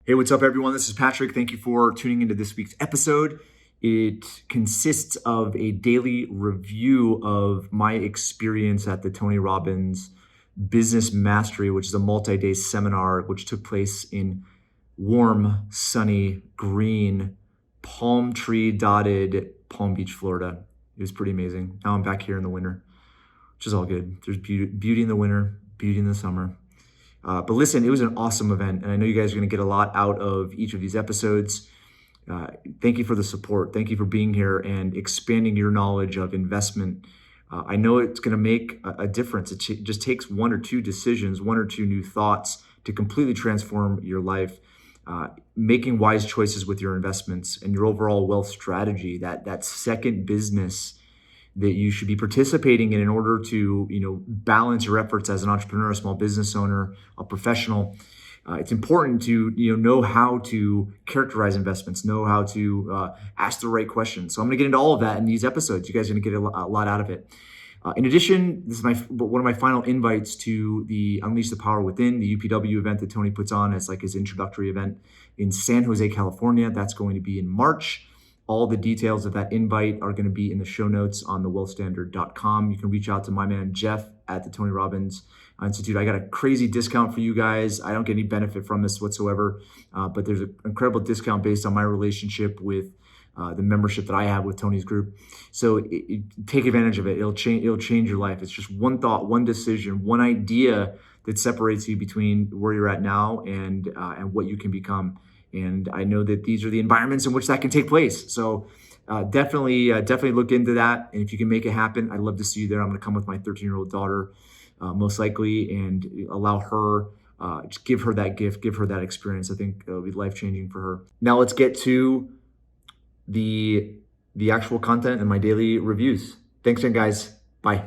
Hey, what's up, everyone? This is Patrick. Thank you for tuning into this week's episode. It consists of a daily review of my experience at the Tony Robbins Business Mastery, which is a multi-day seminar which took place in warm, sunny, green, palm tree dotted Palm Beach, Florida. It was pretty amazing. Now I'm back here in the winter, which is all good. There's beauty in the winter, beauty in the summer. But listen, it was an awesome event, and I know you guys are going to get a lot out of each of these episodes. Thank you for the support. Thank you for being here and expanding your knowledge of investment. I know it's going to make a difference. It just takes one or two decisions, one or two new thoughts to completely transform your life. Making wise choices with your investments and your overall wealth strategy, that second business that you should be participating in order to, balance your efforts as an entrepreneur, a small business owner, a professional. It's important to, know how to characterize investments, know how to ask the right questions. So I'm going to get into all of that in these episodes. You guys are going to get a lot out of it. In addition, this is one of my final invites to the Unleash the Power Within, the UPW event that Tony puts on. It's like his introductory event in San Jose, California. That's going to be in March. All the details of that invite are going to be in the show notes on thewealthstandard.com. You can reach out to my man Jeff at the Tony Robbins Institute. I got a crazy discount for you guys. I don't get any benefit from this whatsoever, but there's an incredible discount based on my relationship with the membership that I have with Tony's group. So take advantage of it. It'll change your life. It's just one thought, one decision, one idea that separates you between where you're at now and what you can become. And I know that these are the environments in which that can take place. So definitely look into that. And if you can make it happen, I'd love to see you there. I'm going to come with my 13-year-old daughter, most likely, and allow her, just give her that gift, give her that experience. I think it'll be life-changing for her. Now let's get to the actual content and my daily reviews. Thanks again, guys. Bye.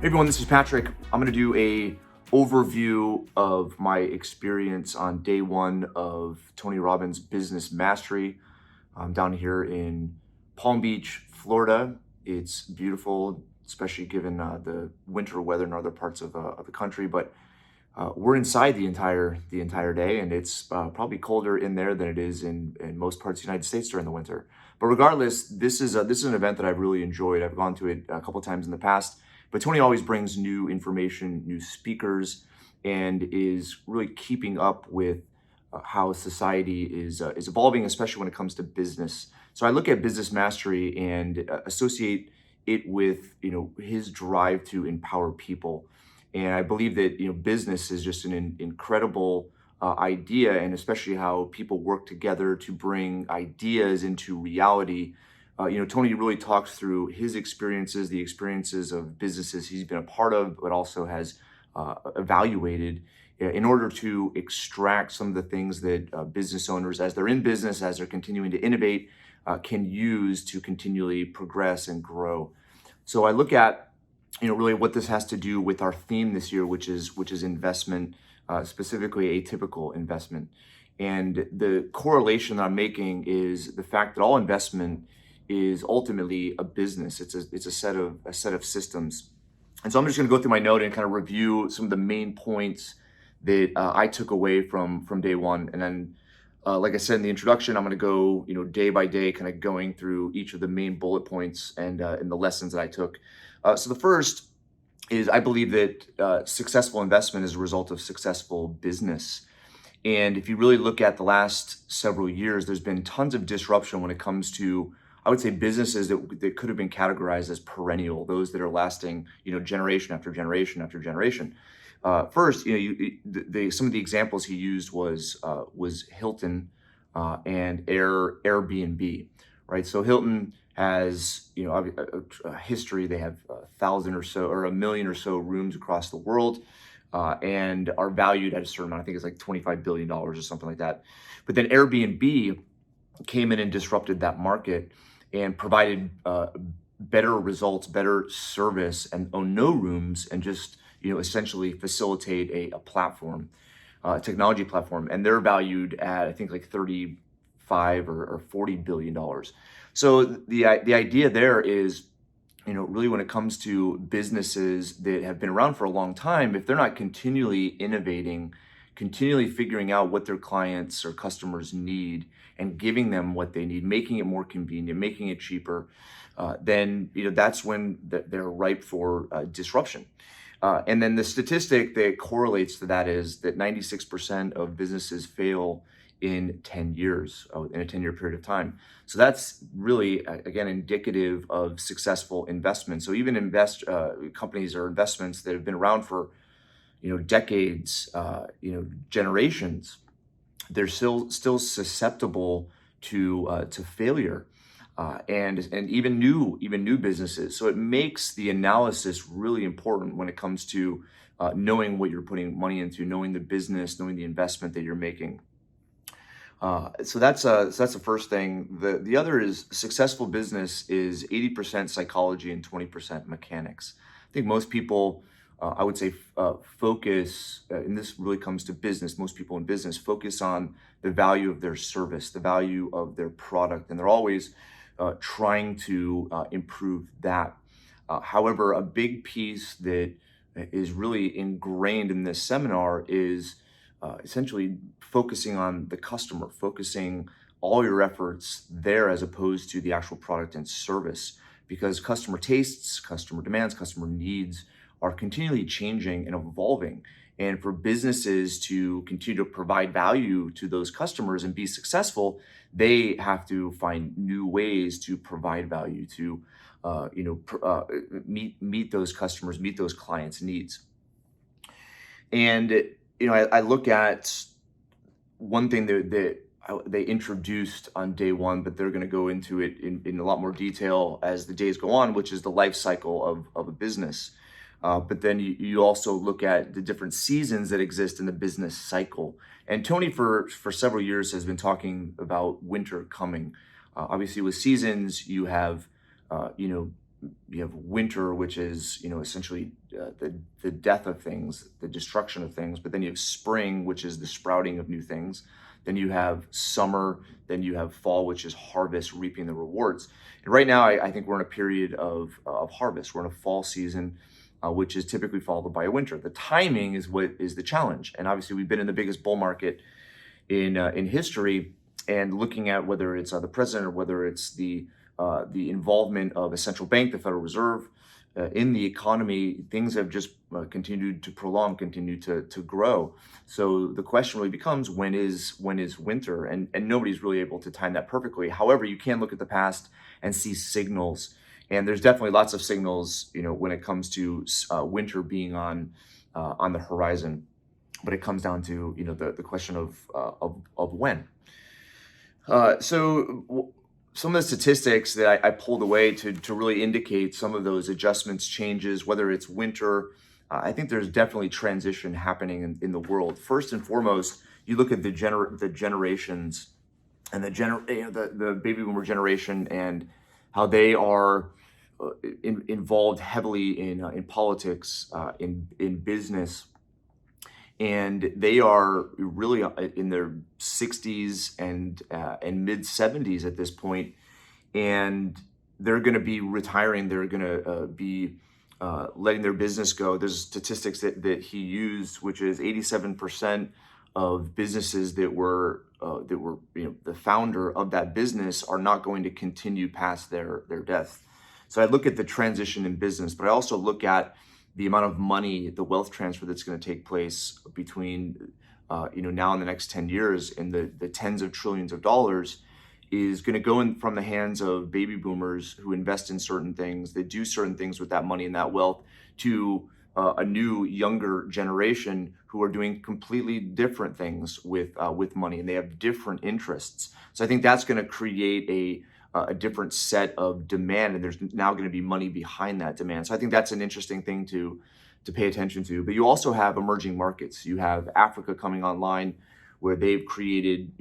Hey everyone, this is Patrick. I'm going to do a overview of my experience on day one of Tony Robbins Business Mastery. I'm down here in Palm Beach, Florida. It's beautiful, especially given the winter weather in other parts of the country. But we're inside the entire day, and it's probably colder in there than it is in most parts of the United States during the winter. But regardless, this is an event that I've really enjoyed. I've gone to it a couple times in the past. But Tony always brings new information, new speakers, and is really keeping up with how society is evolving, especially when it comes to business. So I look at Business Mastery and associate it with his drive to empower people. And I believe that business is just an incredible idea, and especially how people work together to bring ideas into reality. Tony really talks through his experiences, the experiences of businesses he's been a part of, but also has evaluated in order to extract some of the things that business owners, as they're in business, as they're continuing to innovate, can use to continually progress and grow. So I look at, really what this has to do with our theme this year, which is investment, specifically atypical investment. And the correlation that I'm making is the fact that all investment is ultimately a business. It's a set of systems. And so I'm just going to go through my note and kind of review some of the main points that I took away from day one. And then, like I said in the introduction, I'm going to go, day by day, kind of going through each of the main bullet points and the lessons that I took. So the first is, I believe that successful investment is a result of successful business. And if you really look at the last several years, there's been tons of disruption when it comes to, I would say, businesses that could have been categorized as perennial, those that are lasting, generation after generation after generation. First, some of the examples he used was Hilton and Airbnb, right? So Hilton has, a history. They have 1,000 or so, or 1 million or so rooms across the world. and are valued at a certain amount. I think it's like $25 billion or something like that. But then Airbnb came in and disrupted that market and provided better results, better service, and own no rooms, and just essentially facilitate a platform, technology platform, and they're valued at I think like 35 or $40 billion. So the idea there is, really when it comes to businesses that have been around for a long time, if they're not continually innovating, continually figuring out what their clients or customers need and giving them what they need, making it more convenient, making it cheaper, then that's when they're ripe for disruption. And then the statistic that correlates to that is that 96% of businesses fail in 10 years, in a 10-year period of time. So that's really, again, indicative of successful investment. So even companies or investments that have been around for, decades, generations, they're still susceptible to failure, and even new businesses. So it makes the analysis really important when it comes to knowing what you're putting money into, knowing the business, knowing the investment that you're making. So that's the first thing. The other is successful business is 80% psychology and 20% mechanics. I think most people, I would say, focus, and this really comes to business. Most people in business focus on the value of their service, the value of their product, and they're always trying to improve that. However, a big piece that is really ingrained in this seminar is essentially focusing on the customer, focusing all your efforts there as opposed to the actual product and service, because customer tastes, customer demands, customer needs are continually changing and evolving. And for businesses to continue to provide value to those customers and be successful, they have to find new ways to provide value to, meet those customers, meet those clients' needs. And I look at one thing that they introduced on day one, but they're going to go into it in a lot more detail as the days go on, which is the life cycle of a business. But then you also look at the different seasons that exist in the business cycle. And Tony, for several years, has been talking about winter coming. Obviously, with seasons, you have winter, which is essentially the death of things, the destruction of things. But then you have spring, which is the sprouting of new things. Then you have summer. Then you have fall, which is harvest, reaping the rewards. And right now, I think we're in a period of harvest. We're in a fall season, which is typically followed by a winter. The timing is what is the challenge. And obviously, we've been in the biggest bull market in history, and looking at whether it's the president or whether it's the involvement of a central bank, the Federal Reserve, in the economy, things have just continued to prolong, continue to grow. So the question really becomes, when is winter? And nobody's really able to time that perfectly. However, you can look at the past and see signals. And there's definitely lots of signals, when it comes to winter being on the horizon. But it comes down to the question of when. Some of the statistics that I pulled away to really indicate some of those adjustments, changes, whether it's winter, I think there's definitely transition happening in the world. First and foremost, you look at the generations and the baby boomer generation and how they are involved heavily in politics, in business. And they are really in their 60s and mid 70s at this point, and they're going to be retiring. They're going to be letting their business go. There's statistics that he used, which is 87% of businesses that were the founder of that business are not going to continue past their death. So I look at the transition in business, but I also look at the amount of money, the wealth transfer that's going to take place between, now and the next 10 years, and the tens of trillions of dollars is going to go in from the hands of baby boomers who invest in certain things, that do certain things with that money and that wealth, to a new younger generation who are doing completely different things with money, and they have different interests. So I think that's going to create a different set of demand, and there's now going to be money behind that demand. So I think that's an interesting thing to to pay attention to. But you also have emerging markets. You have Africa coming online, where they've created,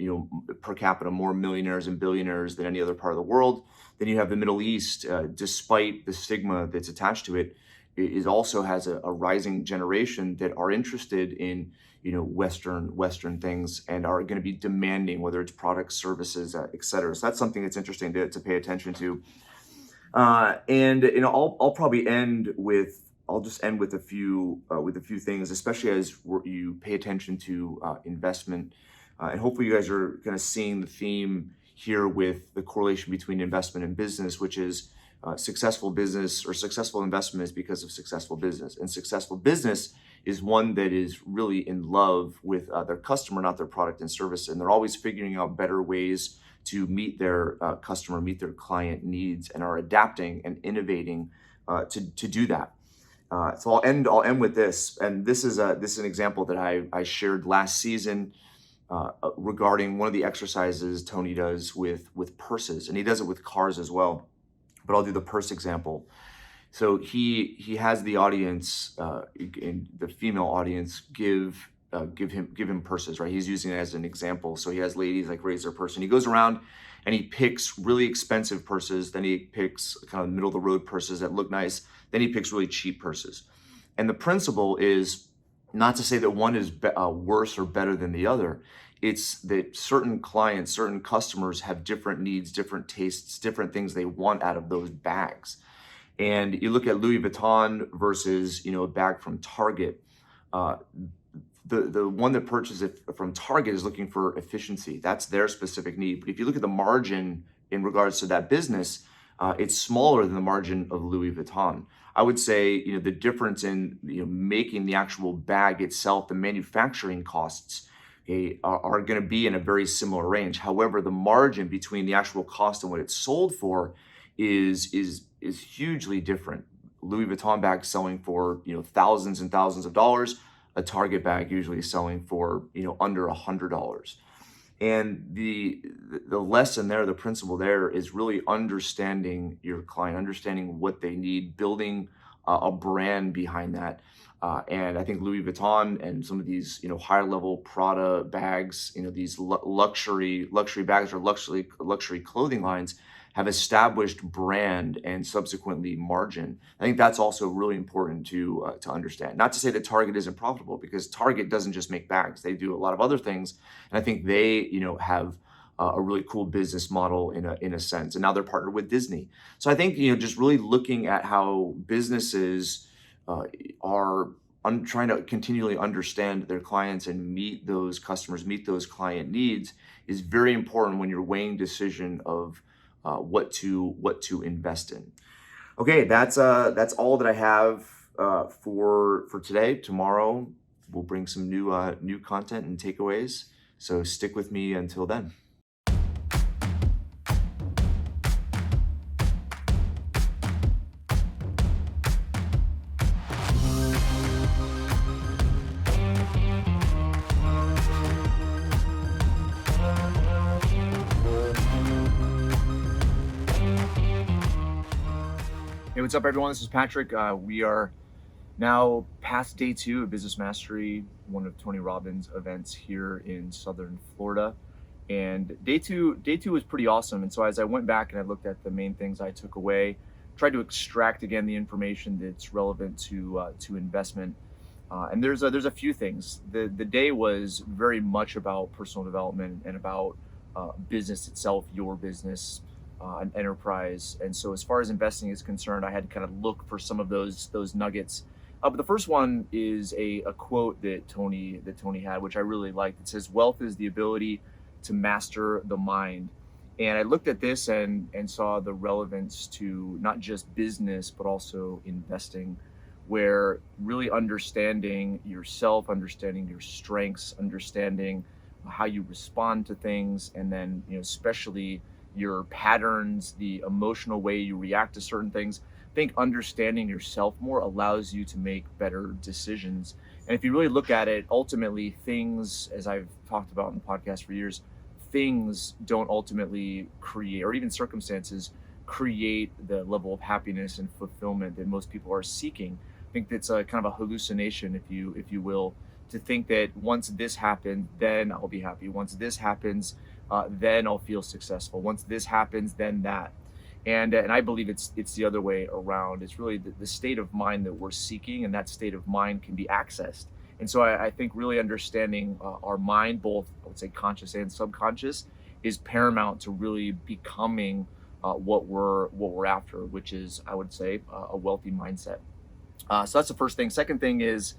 per capita more millionaires and billionaires than any other part of the world. Then you have the Middle East, despite the stigma that's attached to it, it also has a rising generation that are interested in, Western things and are going to be demanding, whether it's products, services, et cetera. So that's something that's interesting to pay attention to. And I'll probably I'll just end with a few things, especially as you pay attention to investment, and hopefully you guys are kind of seeing the theme here with the correlation between investment and business, which is successful business or successful investment is because of successful business, and successful business is one that is really in love with their customer, not their product and service, and they're always figuring out better ways to meet their customer, meet their client needs, and are adapting and innovating to do that. So I'll end with this, and this is an example that I shared last season regarding one of the exercises Tony does with purses, and he does it with cars as well. But I'll do the purse example. So he has the audience, in the female audience, give him purses, right? He's using it as an example. So he has ladies like raise their purse, and he goes around and he picks really expensive purses. Then he picks kind of middle of the road purses that look nice. Then he picks really cheap purses. And the principle is not to say that one is worse or better than the other. It's that certain clients, certain customers have different needs, different tastes, different things they want out of those bags. And you look at Louis Vuitton versus, a bag from Target. The one that purchases it from Target is looking for efficiency. That's their specific need. But if you look at the margin in regards to that business, it's smaller than the margin of Louis Vuitton. I would say, the difference in making the actual bag itself, the manufacturing costs are going to be in a very similar range. However, the margin between the actual cost and what it's sold for is hugely different. Louis Vuitton bag selling for thousands and thousands of dollars. A Target bag usually selling for under $100. And the lesson there, the principle there, is really understanding your client, understanding what they need, building a brand behind that. And I think Louis Vuitton and some of these higher level Prada bags, these luxury bags or luxury clothing lines have established brand and subsequently margin. I think that's also really important to understand. Not to say that Target isn't profitable, because Target doesn't just make bags; they do a lot of other things. And I think they, have a really cool business model in a sense. And now they're partnered with Disney. So I think just really looking at how businesses are trying to continually understand their clients and meet those customers, meet those client needs, is very important when you're weighing decision of what to invest in. Okay, that's all that I have for today. Tomorrow we'll bring some new content and takeaways. So stick with me until then. Hey, what's up, everyone? This is Patrick. We are now past day 2 of Business Mastery, one of Tony Robbins' events here in Southern Florida. And day two was pretty awesome. And so as I went back and I looked at the main things I took away, tried to extract again the information that's relevant to investment. And there's a few things. The day was very much about personal development and about business itself, your business. An enterprise. And so as far as investing is concerned, I had to kind of look for some of those nuggets. But the first one is a quote that Tony had, which I really liked. It says, "Wealth is the ability to master the mind." And I looked at this and saw the relevance to not just business, but also investing, where really understanding yourself, understanding your strengths, understanding how you respond to things, and then especially your patterns, the emotional way you react to certain things. I think understanding yourself more allows you to make better decisions. And if you really look at it, ultimately things, as I've talked about in the podcast for years, things don't ultimately create, or even circumstances create, the level of happiness and fulfillment that most people are seeking. think that's a kind of a hallucination, if you will, to think that once this happens, then I'll be happy. Once this happens, then I'll feel successful. Once this happens, then that. And I believe it's the other way around. It's really the state of mind that we're seeking, and that state of mind can be accessed. And so I think really understanding our mind, both I would say conscious and subconscious, is paramount to really becoming what we're after, which is, I would say, a wealthy mindset. So that's the first thing. Second thing is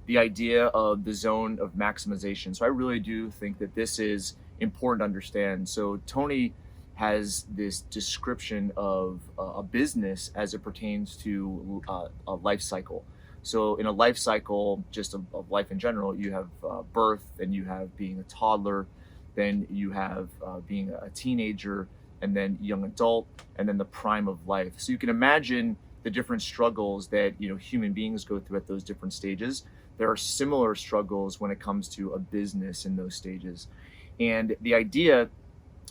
the idea of the zone of maximization. So I really do think that this is important to understand. So Tony has this description of a business as it pertains to a life cycle. So in a life cycle, just of life in general, you have birth, then you have being a toddler, then you have being a teenager, and then young adult, and then the prime of life. So you can imagine the different struggles that human beings go through at those different stages. There are similar struggles when it comes to a business in those stages. And the idea,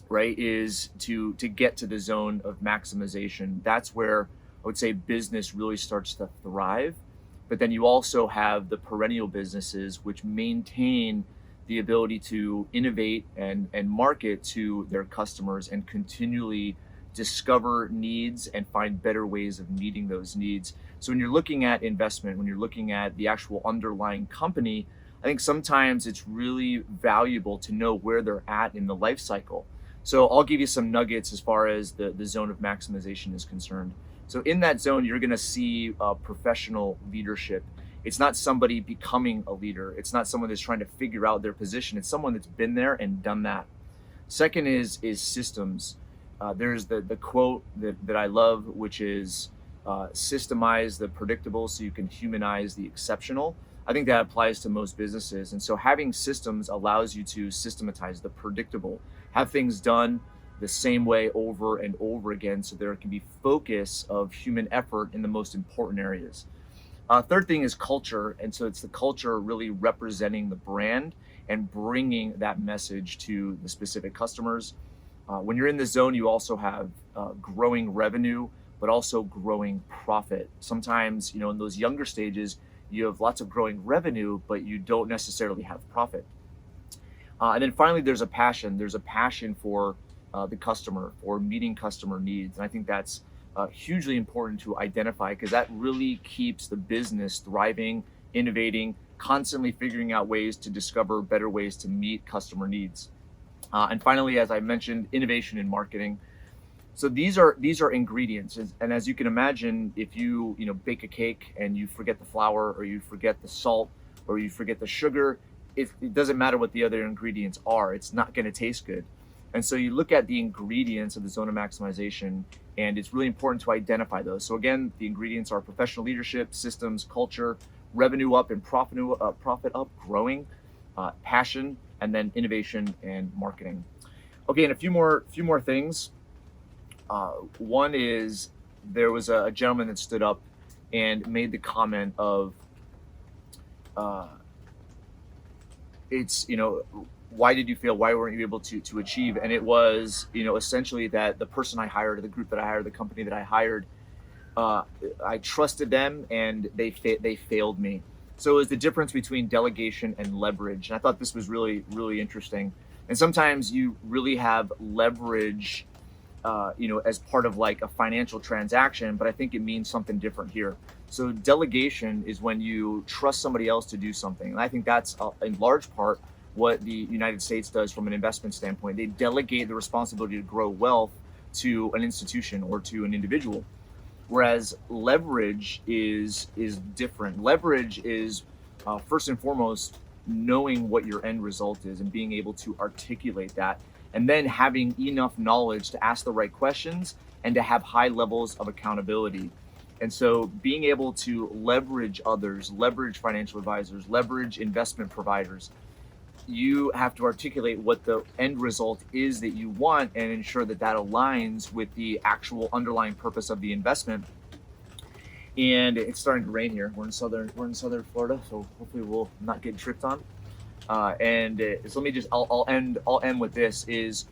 right, is to get to the zone of maximization. That's where I would say business really starts to thrive. But then you also have the perennial businesses, which maintain the ability to innovate and market to their customers and continually discover needs and find better ways of meeting those needs. So when you're looking at investment, when you're looking at the actual underlying company, I think sometimes it's really valuable to know where they're at in the life cycle. So I'll give you some nuggets as far as the zone of maximization is concerned. So in that zone, you're going to see professional leadership. It's not somebody becoming a leader. It's not someone that's trying to figure out their position. It's someone that's been there and done that. Second is systems. There's the quote that I love, which is systemize the predictable so you can humanize the exceptional. I think that applies to most businesses. And so having systems allows you to systematize the predictable, have things done the same way over and over again so there can be focus of human effort in the most important areas. Third thing is culture. And so it's the culture really representing the brand and bringing that message to the specific customers. When you're in the zone, you also have growing revenue, but also growing profit. Sometimes, in those younger stages, you have lots of growing revenue, but you don't necessarily have profit. And then finally, there's a passion. There's a passion for the customer, or meeting customer needs. And I think that's hugely important to identify, because that really keeps the business thriving, innovating, constantly figuring out ways to discover better ways to meet customer needs. And finally, as I mentioned, innovation in marketing. So these are ingredients, and as you can imagine, if you bake a cake and you forget the flour, or you forget the salt, or you forget the sugar, it doesn't matter what the other ingredients are. It's not going to taste good. And so you look at the ingredients of the zone of maximization, and it's really important to identify those. So again, the ingredients are professional leadership, systems, culture, revenue up and profit up, growing, passion, and then innovation and marketing. Okay, and a few more things. One is, there was a gentleman that stood up and made the comment of, why did you fail? Why weren't you able to achieve? And it was, essentially that the person I hired, the group that I hired, the company that I hired, I trusted them and they failed me. So it was the difference between delegation and leverage. And I thought this was really, really interesting. And sometimes you really have leverage, as part of like a financial transaction, but I think it means something different here. So delegation is when you trust somebody else to do something. And I think that's in large part what the United States does from an investment standpoint. They delegate the responsibility to grow wealth to an institution or to an individual. Whereas leverage is different. Leverage is first and foremost knowing what your end result is and being able to articulate that, and then having enough knowledge to ask the right questions and to have high levels of accountability. And so being able to leverage others, leverage financial advisors, leverage investment providers, you have to articulate what the end result is that you want and ensure that that aligns with the actual underlying purpose of the investment. And it's starting to rain here. We're in southern Florida, so hopefully we'll not get tripped on. So let me I'll end with this: is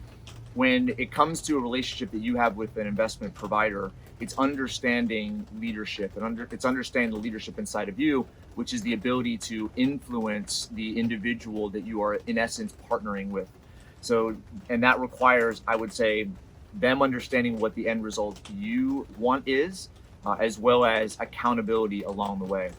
when it comes to a relationship that you have with an investment provider, it's understanding leadership, and it's understanding the leadership inside of you, which is the ability to influence the individual that you are in essence partnering with. So, and that requires, I would say, them understanding what the end result you want is, as well as accountability along the way.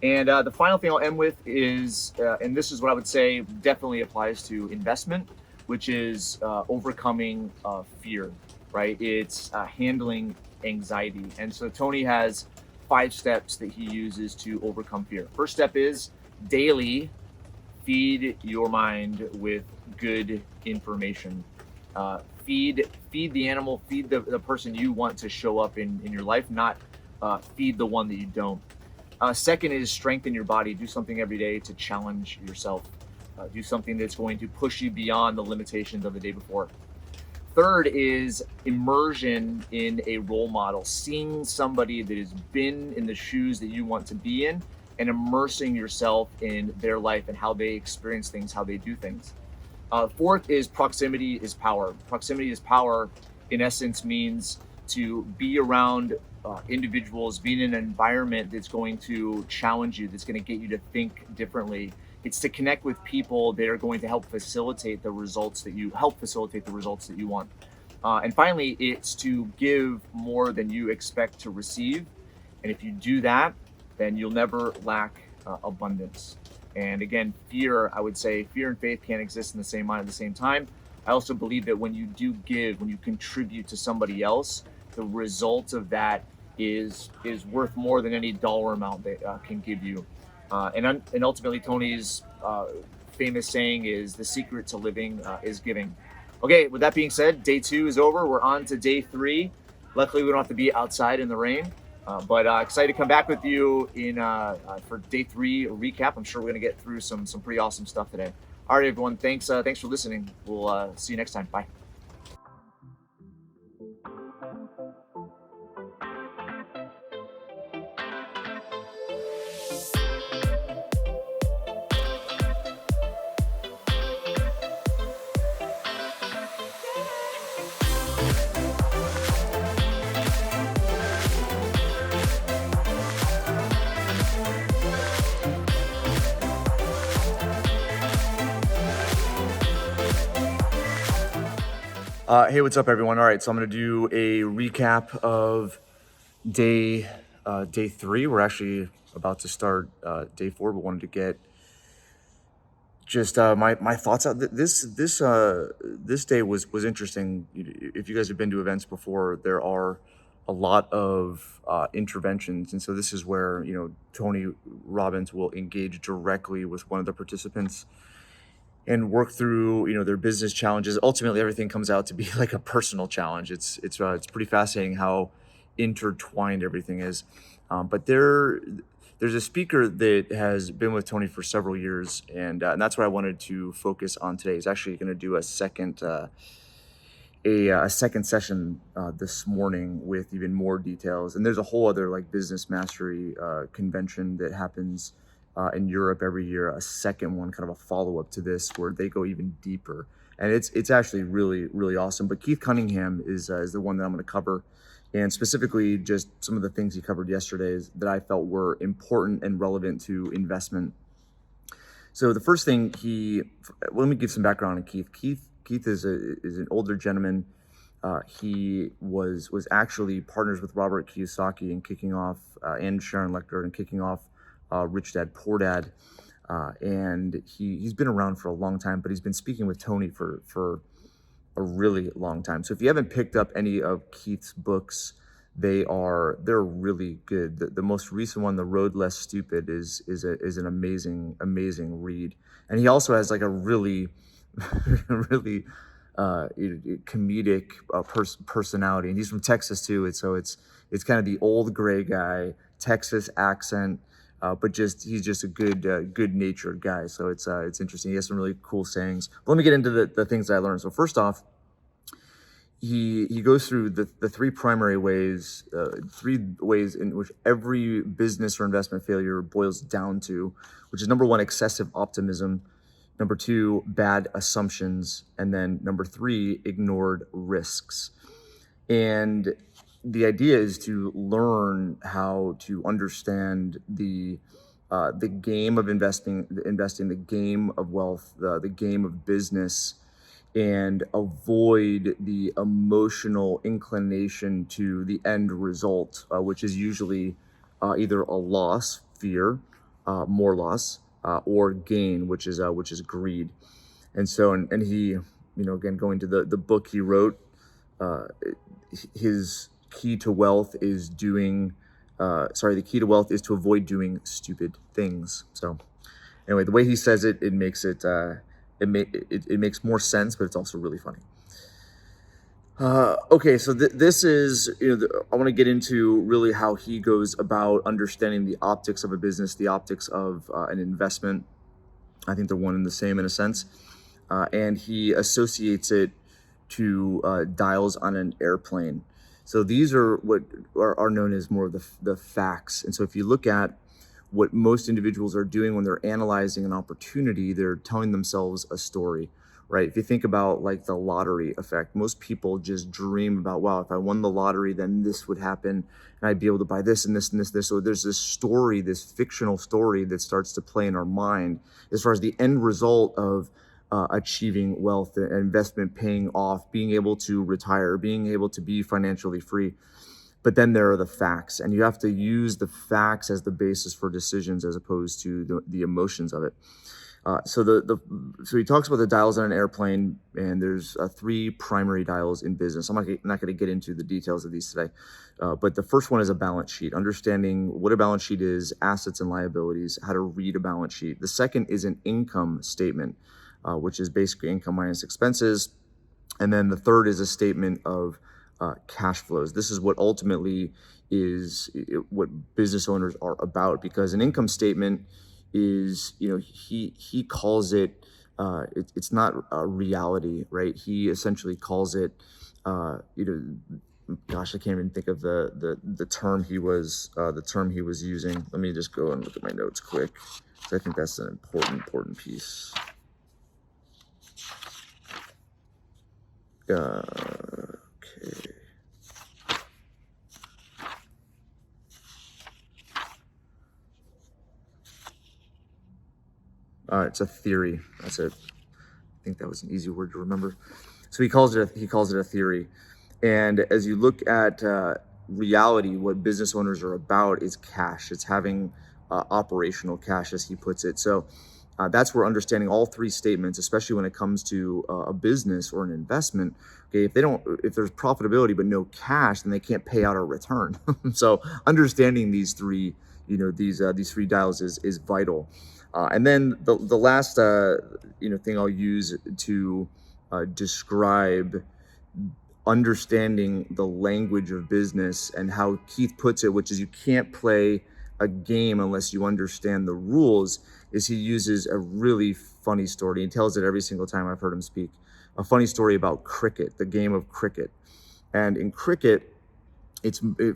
And the final thing I'll end with is, and this is what I would say definitely applies to investment, which is overcoming fear, right? It's handling anxiety. And so Tony has 5 steps that he uses to overcome fear. First step is daily feed your mind with good information. Feed the animal, feed the person you want to show up in your life, not feed the one that you don't. Second is strengthen your body. Do something every day to challenge yourself. Do something that's going to push you beyond the limitations of the day before. Third is immersion in a role model, seeing somebody that has been in the shoes that you want to be in and immersing yourself in their life and how they experience things, how they do things. Fourth is proximity is power. Proximity is power, in essence, means to be around individuals, being in an environment that's going to challenge you, that's going to get you to think differently. It's to connect with people that are going to help facilitate the results that you want. And finally, it's to give more than you expect to receive. And if you do that, then you'll never lack abundance. And again, fear, I would say fear and faith can't exist in the same mind at the same time. I also believe that when you do give, when you contribute to somebody else, the result of that is worth more than any dollar amount that can give you. And ultimately, Tony's famous saying is, the secret to living is giving. Okay, with that being said, day 2 is over. We're on to day 3. Luckily, we don't have to be outside in the rain. But excited to come back with you in for day 3 recap. I'm sure we're going to get through some pretty awesome stuff today. All right, everyone. Thanks for listening. We'll see you next time. Bye. Hey, what's up, everyone? All right, so I'm going to do a recap of day 3. We're actually about to start day 4, but wanted to get just my thoughts out. This day was interesting. If you guys have been to events before, there are a lot of interventions, and so this is where Tony Robbins will engage directly with one of the participants and work through their business challenges. Ultimately, everything comes out to be like a personal challenge. It's pretty fascinating how intertwined everything is. But there's a speaker that has been with Tony for several years, and that's what I wanted to focus on today. He's actually going to do a second session this morning with even more details. And there's a whole other like business mastery convention that happens in Europe every year, a second one, kind of a follow-up to this, where they go even deeper, and it's actually really awesome. But Keith Cunningham is the one that I'm going to cover, and specifically just some of the things he covered yesterday that I felt were important and relevant to investment. So the first thing let me give some background on Keith. Keith is an older gentleman. He was actually partners with Robert Kiyosaki in kicking off and Sharon Lechter in kicking off Rich Dad Poor Dad, and he's been around for a long time, but he's been speaking with Tony for a really long time. So if you haven't picked up any of Keith's books, they're really good. The most recent one, The Road Less Stupid, is an amazing read, and he also has like a really really comedic personality, and he's from Texas too. And so it's kind of the old gray guy, Texas accent. But he's just a good-natured guy. So it's interesting. He has some really cool sayings. But let me get into the things that I learned. So first off, he goes through the 3 primary ways, 3 ways in which every business or investment failure boils down to, which is number 1, excessive optimism, number 2, bad assumptions, and then number 3, ignored risks. And the idea is to learn how to understand the game of investing, the game of wealth, the game of business, and avoid the emotional inclination to the end result, which is usually either a loss, fear, more loss, or gain, which is greed. And so, and he, again, going to the book he wrote, uh, his key to wealth is the key to wealth is to avoid doing stupid things. So anyway, the way he says it, it makes it makes more sense, but it's also really funny. Okay, so this is, I want to get into really how he goes about understanding the optics of a business, the optics of an investment. I think they're one and the same in a sense. And he associates it to dials on an airplane. So these are what are known as more of the facts. And so if you look at what most individuals are doing when they're analyzing an opportunity, they're telling themselves a story, right? If you think about like the lottery effect, most people just dream about, wow, if I won the lottery, then this would happen and I'd be able to buy this and this and this, this. So there's this story, this fictional story that starts to play in our mind as far as the end result of achieving wealth, investment paying off, being able to retire, being able to be financially free. But then there are the facts, and you have to use the facts as the basis for decisions as opposed to the emotions of it. So he talks about the dials on an airplane, and there's 3 primary dials in business. I'm not going to get into the details of these today, but the first one is a balance sheet, understanding what a balance sheet is, assets and liabilities, how to read a balance sheet. The second is an income statement, which is basically income minus expenses. And then the third is a statement of cash flows. This is what ultimately is what business owners are about, because an income statement is, he calls it, it's not a reality, right? He essentially calls it, gosh, I can't even think of the term he was using. Let me just go and look at my notes quick, because I think that's an important piece. Okay. It's a theory. That's it. I think that was an easy word to remember. So he calls it a theory. And as you look at reality, what business owners are about is cash. It's having operational cash, as he puts it. So that's where understanding all 3 statements, especially when it comes to a business or an investment. Okay, if there's profitability but no cash, then they can't pay out a return. So understanding these 3, these 3 dials is vital. And then the last thing I'll use to describe understanding the language of business, and how Keith puts it, which is you can't play a game unless you understand the rules, is he uses a really funny story. He tells it every single time I've heard him speak. A funny story about cricket, the game of cricket. And in cricket,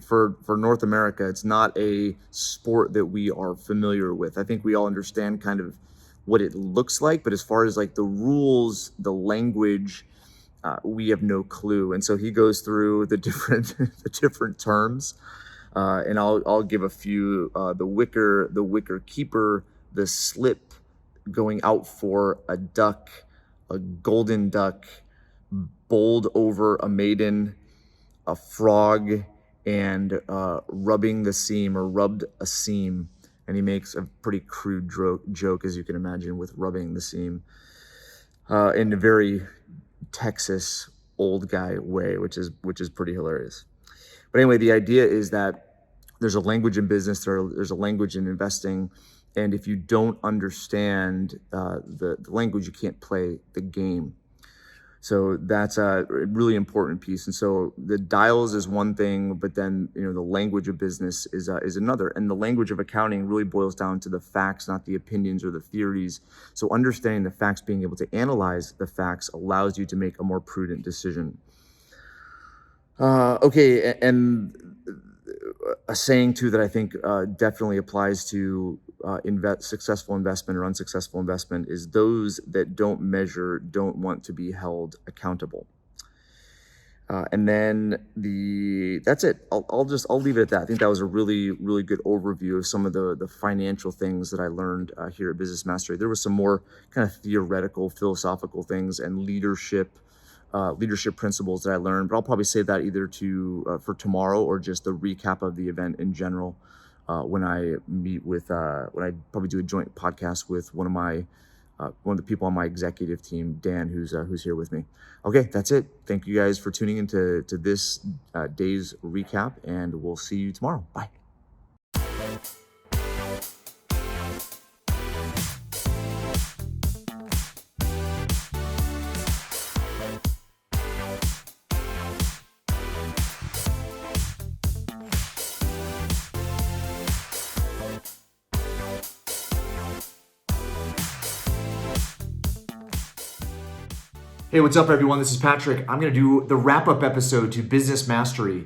for North America, it's not a sport that we are familiar with. I think we all understand kind of what it looks like, but as far as like the rules, the language, we have no clue. And so he goes through the different terms, and I'll give a few. The wicker keeper, the slip going out for a duck, a golden duck, bowled over a maiden, a frog, and rubbing the seam, or rubbed a seam. And he makes a pretty crude joke, as you can imagine, with rubbing the seam in a very Texas old guy way, which is pretty hilarious. But anyway, the idea is that there's a language in business, there's a language in investing, and if you don't understand the language, you can't play the game. So that's a really important piece. And so the dials is one thing, but then the language of business is another. And the language of accounting really boils down to the facts, not the opinions or the theories. So understanding the facts, being able to analyze the facts, allows you to make a more prudent decision. Okay, and a saying too that I think definitely applies to successful investment or unsuccessful investment is, those that don't measure don't want to be held accountable. And then that's it. I'll leave it at that. I think that was a really, really good overview of some of the financial things that I learned here at Business Mastery. There was some more kind of theoretical, philosophical things and leadership principles that I learned, but I'll probably save that either for tomorrow or just the recap of the event in general. When I probably do a joint podcast with one of the people on my executive team, Dan, who's here with me. Okay, that's it. Thank you guys for tuning into this day's recap, and we'll see you tomorrow. Bye. Hey, what's up, everyone? This is Patrick. I'm going to do the wrap-up episode to Business Mastery.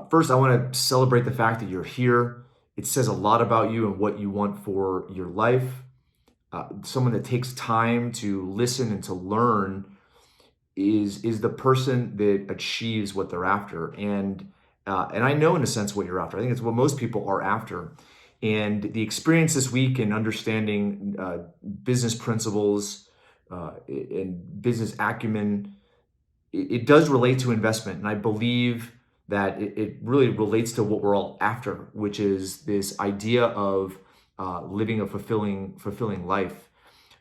First, I want to celebrate the fact that you're here. It says a lot about you and what you want for your life. Someone that takes time to listen and to learn is the person that achieves what they're after. And I know, in a sense, what you're after. I think it's what most people are after. And the experience this week in understanding business principles, and business acumen, it does relate to investment. And I believe that it really relates to what we're all after, which is this idea of living a fulfilling life,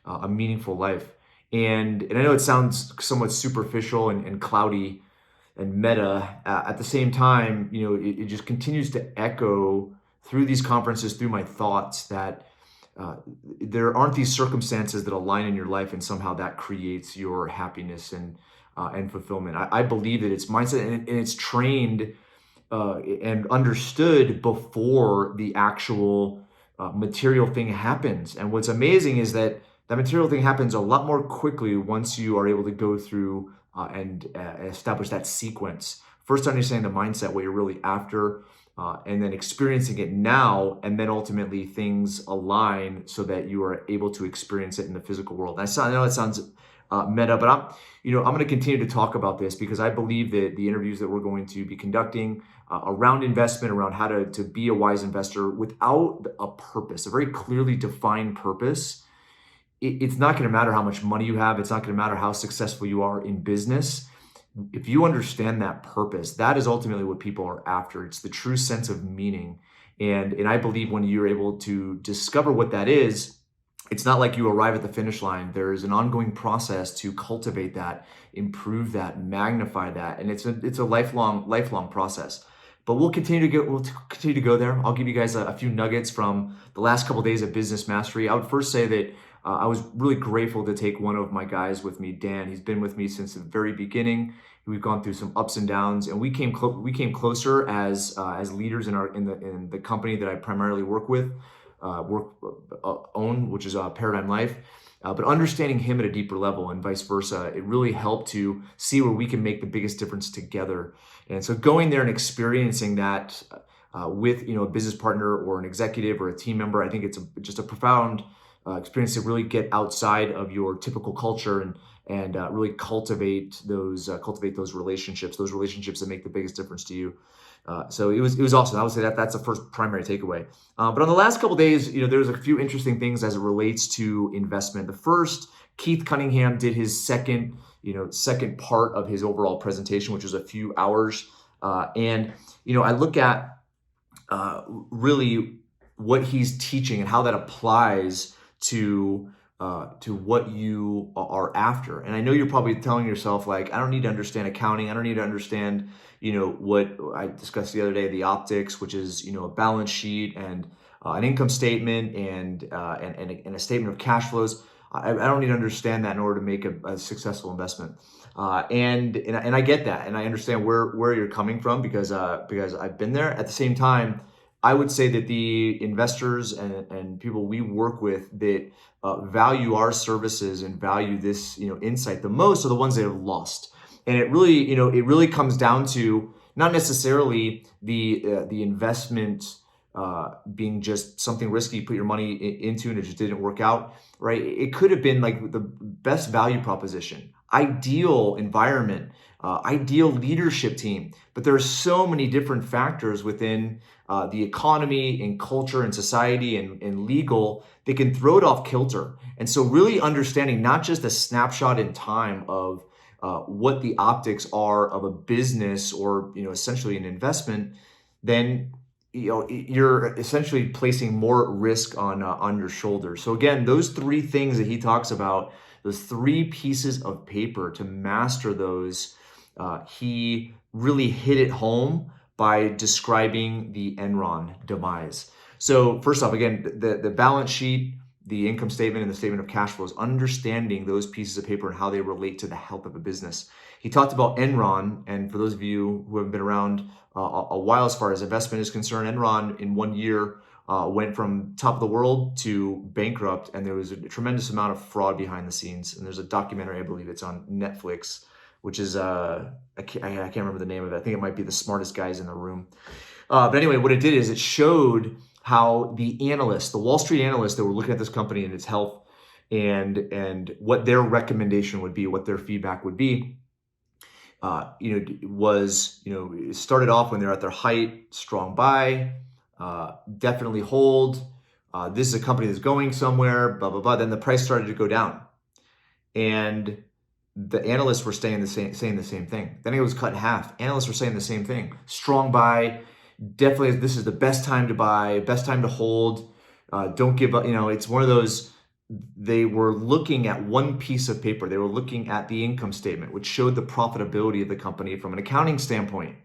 a meaningful life. And I know it sounds somewhat superficial and cloudy and meta. At the same time, it just continues to echo through these conferences, through my thoughts, that there aren't these circumstances that align in your life and somehow that creates your happiness and fulfillment. I believe that it's mindset and it's trained and understood before the actual material thing happens. And what's amazing is that material thing happens a lot more quickly once you are able to go through and establish that sequence. First, understanding the mindset, what you're really after, and then experiencing it now, and then ultimately things align so that you are able to experience it in the physical world. And I know it sounds meta, but I'm going to continue to talk about this because I believe that the interviews that we're going to be conducting around investment, around how to be a wise investor without a purpose, a very clearly defined purpose, it's not going to matter how much money you have. It's not going to matter how successful you are in business. If you understand that purpose, that is ultimately what people are after. It's the true sense of meaning. And I believe when you're able to discover what that is, it's not like you arrive at the finish line. There is an ongoing process to cultivate that, improve that, magnify that. And it's a lifelong process. But we'll continue to go there. I'll give you guys a few nuggets from the last couple of days of Business Mastery. I would first say that I was really grateful to take one of my guys with me, Dan. He's been with me since the very beginning. We've gone through some ups and downs, and we came closer as leaders in the company that I primarily work with, own, which is Paradigm Life. But understanding him at a deeper level and vice versa, it really helped to see where we can make the biggest difference together. And so going there and experiencing that with a business partner or an executive or a team member, I think it's just a profound experience to really get outside of your typical culture and really cultivate those relationships that make the biggest difference to you. So it was awesome. I would say that's the first primary takeaway. But on the last couple of days, there's a few interesting things as it relates to investment. The first, Keith Cunningham did his second part of his overall presentation, which was a few hours. And I look at really what he's teaching and how that applies to what you are after. And I know you're probably telling yourself, like, I don't need to understand accounting. I don't need to understand, what I discussed the other day, the optics, which is, a balance sheet and an income statement and a statement of cash flows. I don't need to understand that in order to make a successful investment. And I get that. And I understand where you're coming from because I've been there. At the same time, I would say that the investors and people we work with that value our services and value this insight the most are the ones that have lost. And it really comes down to not necessarily the investment being just something risky you put your money into and it just didn't work out, right? It could have been like the best value proposition, ideal environment, ideal leadership team. But there are so many different factors within the economy and culture and society and legal that can throw it off kilter. And so really understanding not just a snapshot in time of what the optics are of a business or essentially an investment, then you're essentially placing more risk on your shoulders. So again, those three things that he talks about, those three pieces of paper, to master those, he really hit it home by describing the Enron demise. So first off, again, the balance sheet, the income statement, and the statement of cash flows, understanding those pieces of paper and how they relate to the health of a business. He talked about Enron, and for those of you who have been around a while as far as investment is concerned, Enron in 1 year went from top of the world to bankrupt, and there was a tremendous amount of fraud behind the scenes. And there's a documentary, I believe it's on Netflix, which is, I can't remember the name of it. I think it might be The Smartest Guys in the Room. But anyway, what it did is it showed how the analysts, the Wall Street analysts that were looking at this company and its health and what their recommendation would be, what their feedback would be, it started off when they're at their height, strong buy, definitely hold. This is a company that's going somewhere, blah, blah, blah. Then the price started to go down. And the analysts were saying the same thing. Then it was cut in half. Analysts were saying the same thing. Strong buy, definitely this is the best time to buy, best time to hold. Don't give up. It's one of those, they were looking at one piece of paper. They were looking at the income statement, which showed the profitability of the company from an accounting standpoint.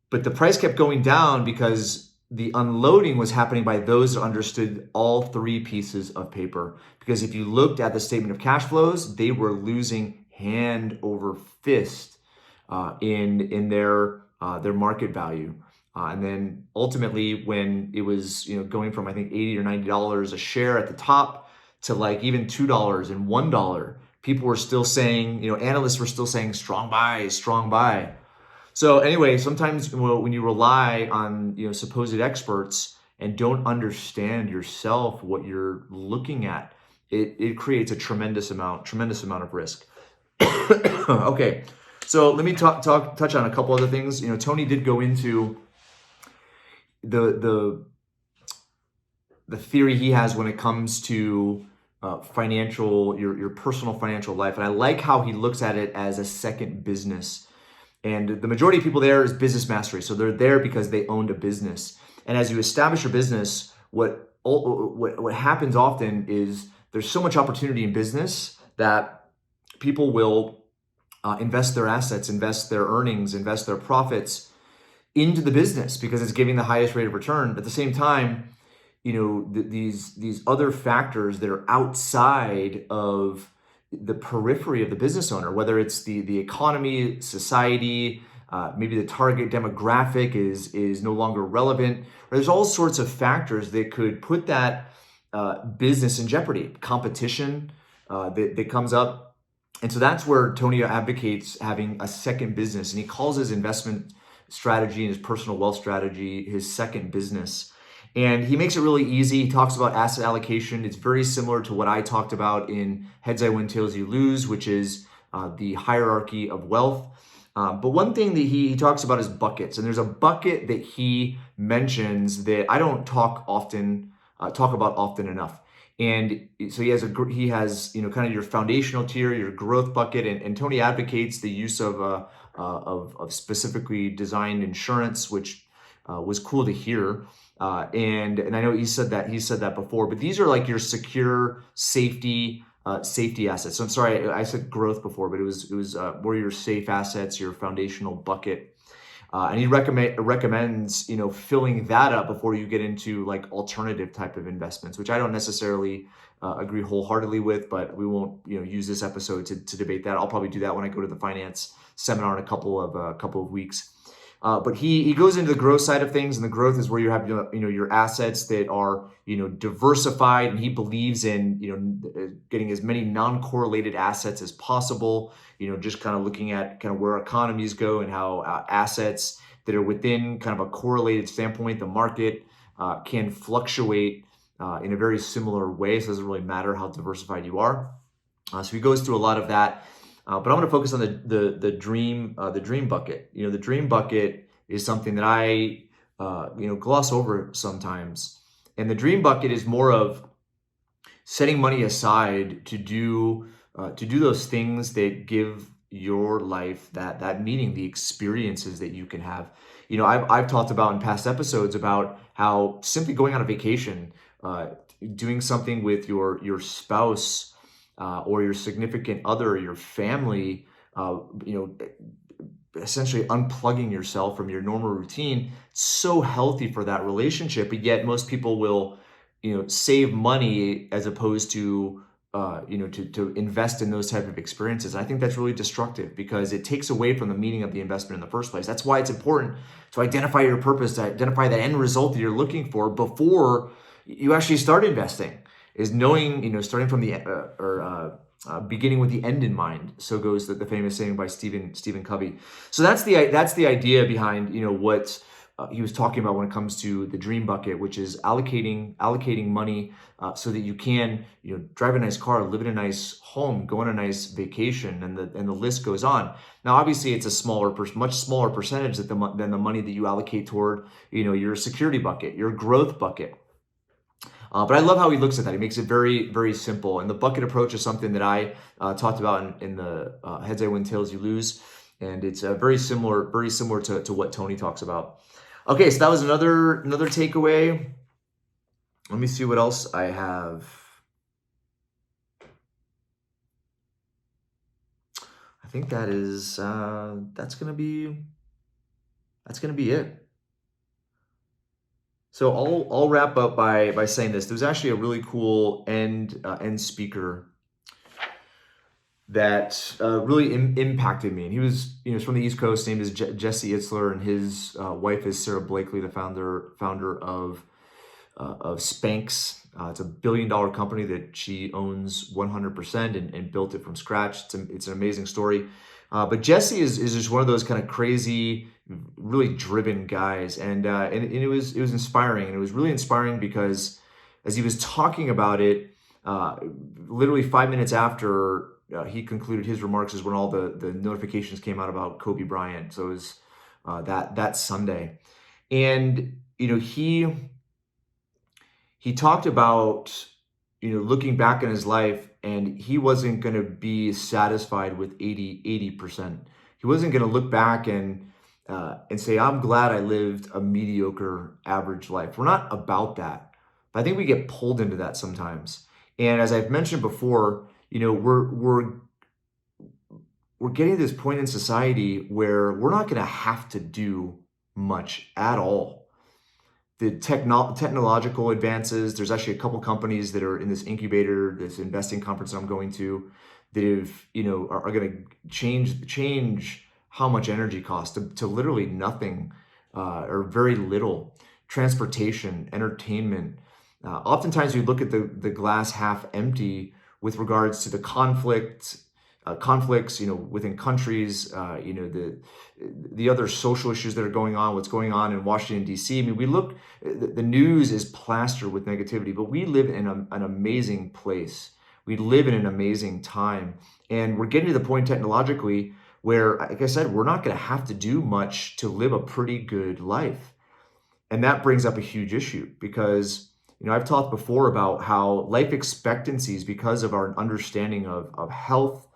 But the price kept going down because the unloading was happening by those that understood all three pieces of paper. Because if you looked at the statement of cash flows, they were losing hand over fist in their market value. And then ultimately, when it was going from I think $80 or $90 a share at the top to like even $2 and $1, people were still saying, analysts were still saying strong buy, strong buy. So anyway, sometimes when you rely on supposed experts and don't understand yourself what you're looking at, it creates a tremendous amount of risk. Okay, so let me touch on a couple other things. Tony did go into the theory he has when it comes to your personal financial life, and I like how he looks at it as a second business. And the majority of people there is business mastery. So they're there because they owned a business. And as you establish your business, what happens often is there's so much opportunity in business that people will invest their assets, invest their earnings, invest their profits into the business because it's giving the highest rate of return. At the same time, these other factors that are outside of the periphery of the business owner, whether it's the economy, society, maybe the target demographic is no longer relevant. There's all sorts of factors that could put that business in jeopardy. Competition that comes up. And so that's where Tony advocates having a second business. And he calls his investment strategy and his personal wealth strategy his second business. And he makes it really easy. He talks about asset allocation. It's very similar to what I talked about in Heads I Win, Tails You Lose, which is the hierarchy of wealth. But one thing that he talks about is buckets. And there's a bucket that he mentions that I don't talk about often enough. And so he has kind of your foundational tier, your growth bucket, and Tony advocates the use of specifically designed insurance, which was cool to hear. And I know he said that before, but these are like your secure safety assets. So I'm sorry, I said growth before, but it was more your safe assets, your foundational bucket. And he recommends filling that up before you get into like alternative type of investments, which I don't necessarily agree wholeheartedly with, but we won't use this episode to debate that. I'll probably do that when I go to the finance seminar in a couple of weeks. But he goes into the growth side of things, and the growth is where you have your assets that are diversified, and he believes in getting as many non-correlated assets as possible. Just kind of looking at kind of where economies go and how assets that are within kind of a correlated standpoint, the market can fluctuate in a very similar way. So it doesn't really matter how diversified you are. So he goes through a lot of that. But I'm going to focus on the dream bucket. The dream bucket is something that I gloss over sometimes. And the dream bucket is more of setting money aside to do those things that give your life that meaning, the experiences that you can have. I've talked about in past episodes about how simply going on a vacation, doing something with your spouse, or your significant other, your family, essentially unplugging yourself from your normal routine, so healthy for that relationship. But yet most people will, save money as opposed to, to invest in those type of experiences. And I think that's really destructive because it takes away from the meaning of the investment in the first place. That's why it's important to identify your purpose, to identify the end result that you're looking for before you actually start investing. Is knowing, starting from the beginning with the end in mind. So goes the famous saying by Stephen Covey. So that's the idea behind what he was talking about when it comes to the dream bucket, which is allocating money so that you can drive a nice car, live in a nice home, go on a nice vacation, and the list goes on. Now, obviously, it's a much smaller percentage than the money that you allocate toward your security bucket, your growth bucket. But I love how he looks at that. He makes it very, very simple. And the bucket approach is something that I talked about in the Heads I Win, Tails You Lose. And it's very similar to what Tony talks about. Okay, so that was another takeaway. Let me see what else I have. I think that is that's gonna be it. So I'll wrap up by saying this. There was actually a really cool end speaker that really impacted me, and he was from the East Coast. His name is Jesse Itzler, and his wife is Sarah Blakely, the founder of Spanx. It's $1 billion company that she owns 100% and built it from scratch. It's an amazing story. But Jesse is just one of those kind of crazy, really driven guys, and it was inspiring, and it was really inspiring because as he was talking about it, literally 5 minutes after he concluded his remarks is when all the notifications came out about Kobe Bryant. So it was that Sunday, and he talked about looking back in his life, and he wasn't going to be satisfied with 80%. He wasn't going to look back and say, I'm glad I lived a mediocre average life. We're not about that. But I think we get pulled into that sometimes. And as I've mentioned before, we're getting to this point in society where we're not going to have to do much at all. The technological advances, there's actually a couple companies that are in this incubator, this investing conference that I'm going to, that are going to change how much energy costs to literally nothing or very little. Transportation, entertainment. Oftentimes we look at the glass half empty with regards to the conflicts, within countries, the other social issues that are going on, what's going on in Washington, D.C. I mean, the news is plastered with negativity, but we live in an amazing place. We live in an amazing time. And we're getting to the point technologically where, like I said, we're not going to have to do much to live a pretty good life. And that brings up a huge issue because, I've talked before about how life expectancies, because of our understanding of health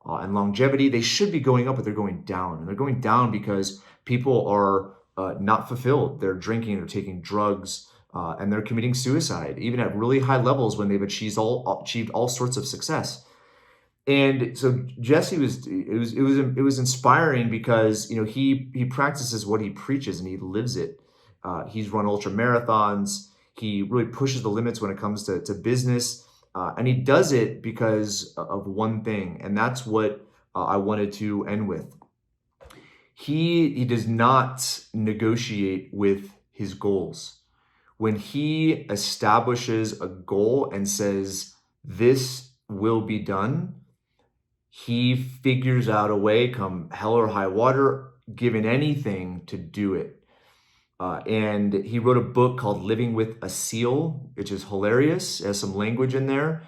and longevity, they should be going up, but they're going down. And they're going down because people are not fulfilled. They're drinking, they're taking drugs, and they're committing suicide, even at really high levels when they've achieved all sorts of success. And so Jesse it was inspiring because he practices what he preaches and he lives it. He's run ultra marathons. He really pushes the limits when it comes to business. And he does it because of one thing, and that's what I wanted to end with. He does not negotiate with his goals. When he establishes a goal and says, this will be done, he figures out a way, come hell or high water, given anything, to do it. And he wrote a book called Living with a Seal, which is hilarious. It has some language in there.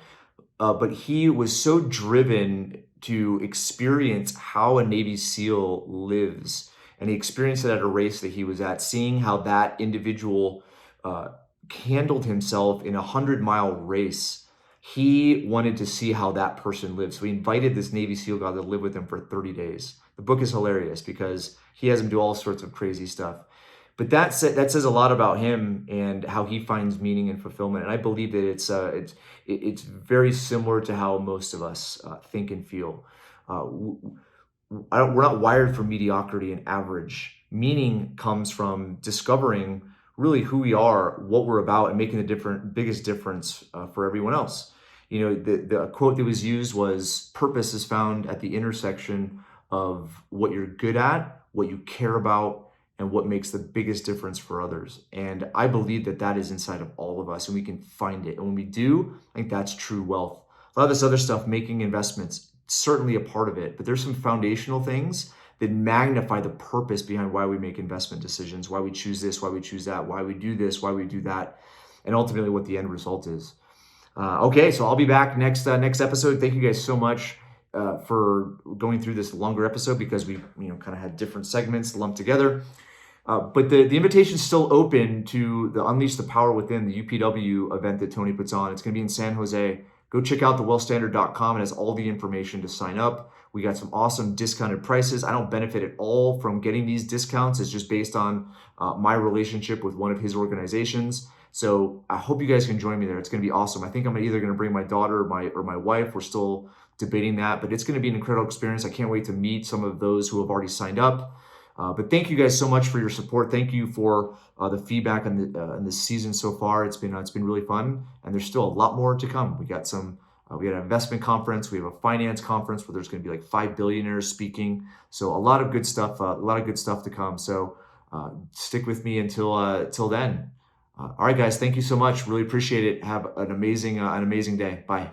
But he was so driven to experience how a Navy SEAL lives. And he experienced it at a race that he was at, seeing how that individual uh, handled himself in a 100-mile race. He wanted to see how that person lived. So he invited this Navy SEAL guy to live with him for 30 days. The book is hilarious because he has him do all sorts of crazy stuff. But that says a lot about him and how he finds meaning and fulfillment. And I believe that it's very similar to how most of us think and feel. We're not wired for mediocrity and average. Meaning comes from discovering really who we are, what we're about, and making the biggest difference for everyone else. You know, the quote that was used was, "Purpose is found at the intersection of what you're good at, what you care about, and what makes the biggest difference for others." And I believe that that is inside of all of us, and we can find it. And when we do, I think that's true wealth. A lot of this other stuff, making investments, certainly a part of it, but there's some foundational things that magnify the purpose behind why we make investment decisions, why we choose this, why we choose that, why we do this, why we do that, and ultimately what the end result is. Okay, so I'll be back next episode. Thank you guys so much for going through this longer episode because we kind of had different segments lumped together. But the invitation is still open to the Unleash the Power Within, the UPW event that Tony puts on. It's going to be in San Jose. Go check out thewealthstandard.com. It has all the information to sign up. We got some awesome discounted prices. I don't benefit at all from getting these discounts. It's just based on my relationship with one of his organizations. So I hope you guys can join me there. It's going to be awesome. I think I'm either going to bring my daughter or my wife. We're still debating that, but it's going to be an incredible experience. I can't wait to meet some of those who have already signed up. But thank you guys so much for your support. Thank you for the feedback on this season so far. It's been really fun, and there's still a lot more to come. We got we got an investment conference. We have a finance conference where there's going to be like 5 billionaires speaking. So a lot of good stuff. A lot of good stuff to come. So stick with me till then. All right, guys. Thank you so much. Really appreciate it. Have an amazing day. Bye.